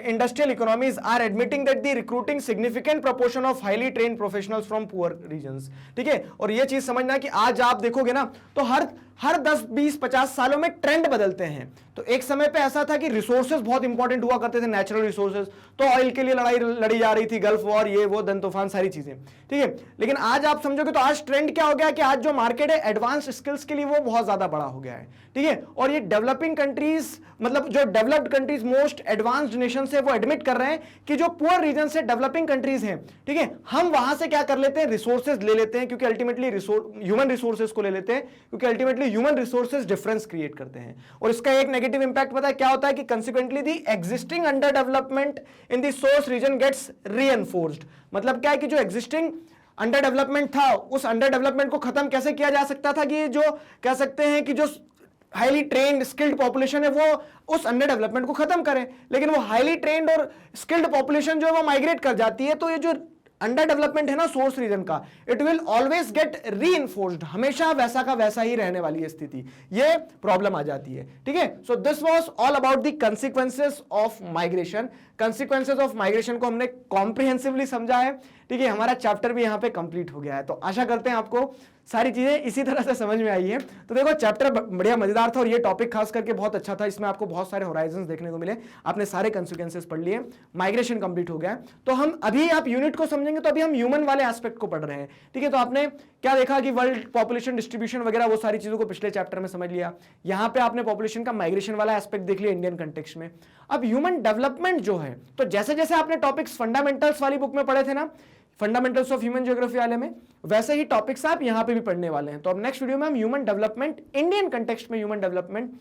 industrial economies are admitting that the recruiting significant proportion of highly trained professionals from poor regions, ठीक है। और ये चीज समझना कि आज आप देखोगे ना तो हर 10, 20, 50 सालों में ट्रेंड बदलते हैं। तो एक समय पे ऐसा था कि रिसोर्सेज बहुत इंपॉर्टेंट हुआ करते थे, नेचुरल रिसोर्सेज, तो ऑयल के लिए लड़ाई लड़ी जा रही थी, गल्फ वॉर, ये वो, धन तूफान, सारी चीजें, ठीक है। लेकिन आज आप समझोगे तो आज ट्रेंड क्या हो गया कि आज जो मार्केट है एडवांस स्किल्स के लिए वो बहुत ज्यादा बड़ा हो गया है, ठीक है। और ये डेवलपिंग कंट्रीज, मतलब जो developed countries, most advanced nation है, वो एडमिट कर रहे हैं कि जो पुअर रीजन से डेवलपिंग कंट्रीज हैं, ठीक है, हम वहां से क्या कर लेते हैं, रिसोर्सेज ले लेते हैं, क्योंकि अल्टीमेटली ह्यूमन रिसोर्सेज को ले लेते हैं, क्योंकि ultimately human resources difference create करते हैं। और इसका एक नेगेटिव इंपैक्ट पता है क्या होता है कि consequently the existing under development in the source region gets reinforced. मतलब क्या है कि जो एग्जिस्टिंग अंडर डेवलपमेंट था, उस अंडर डेवलपमेंट को खत्म कैसे किया जा सकता था कि ये जो कह सकते हैं कि जो हाईली ट्रेन्ड स्किल्ड पॉपुलेशन है वो उस अंडर डेवलपमेंट को खत्म करें, लेकिन वो हाईली ट्रेन्ड और स्किल्ड पॉपुलेशन जो है वो माइग्रेट कर जाती है। तो ये जो अंडर डेवलपमेंट है ना सोर्स रीजन का, it will always get reinforced, हमेशा वैसा का वैसा ही रहने वाली है स्थिति, ये प्रॉब्लम आ जाती है, ठीक है। So this was all about the consequences of migration. Consequences of migration को हमने कॉम्प्रिहेंसिवली समझा है, ठीक है। हमारा चैप्टर भी यहाँ पे कंप्लीट हो गया है, तो आशा करते हैं आपको सारी चीजें इसी तरह से समझ में आई है। तो देखो चैप्टर बढ़िया मजेदार था और ये टॉपिक खास करके बहुत अच्छा था, इसमें आपको बहुत सारे होराइजंस देखने को मिले, आपने सारे कंसिक्वेंसेस पढ़ लिए, माइग्रेशन कंप्लीट हो गया। तो हम अभी आप यूनिट को समझेंगे तो अभी हम ह्यूमन वाले एस्पेक्ट को पढ़ रहे हैं, ठीक है। तो आपने क्या देखा कि वर्ल्ड पॉपुलेशन डिस्ट्रीब्यूशन वगैरह वो सारी चीजों को पिछले चैप्टर में समझ लिया, यहाँ पे आपने पॉपुलेशन का माइग्रेशन वाला एस्पेक्ट देख लिया इंडियन कंटेक्स्ट में। अब ह्यूमन डेवलपमेंट जो है, तो जैसे जैसे आपने टॉपिक्स फंडामेंटल्स वाली बुक में पढ़े थे ना, फंडामेंटल्स ऑफ ह्यूमन ज्योग्राफी वाले में, वैसे ही टॉपिक्स आप यहां पे भी पढ़ने वाले हैं। तो अब नेक्स्ट वीडियो में हम ह्यूमन डेवलपमेंट, इंडियन कंटेक्स्ट में ह्यूमन डेवलपमेंट,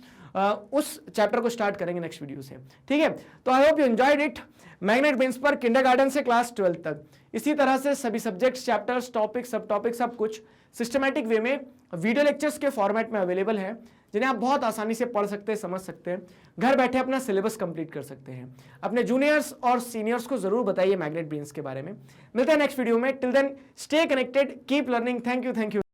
उस चैप्टर को स्टार्ट करेंगे नेक्स्ट वीडियो से, ठीक है। तो I hope you enjoyed it. Magnet brains पर किंडरगार्टन से क्लास 12 तक इसी तरह से सभी सब्जेक्ट्स, चैप्टर्स, टॉपिक, सब टॉपिक, सब कुछ सिस्टमैटिक वे में वीडियो लेक्चर्स के फॉर्मेट में अवेलेबल है, जिन्हें आप बहुत आसानी से पढ़ सकते हैं, समझ सकते हैं, घर बैठे अपना सिलेबस कंप्लीट कर सकते हैं। अपने जूनियर्स और सीनियर्स को जरूर बताइए मैग्नेट ब्रेन्स के बारे में। मिलते हैं नेक्स्ट वीडियो में, till then stay connected, keep learning. Thank you.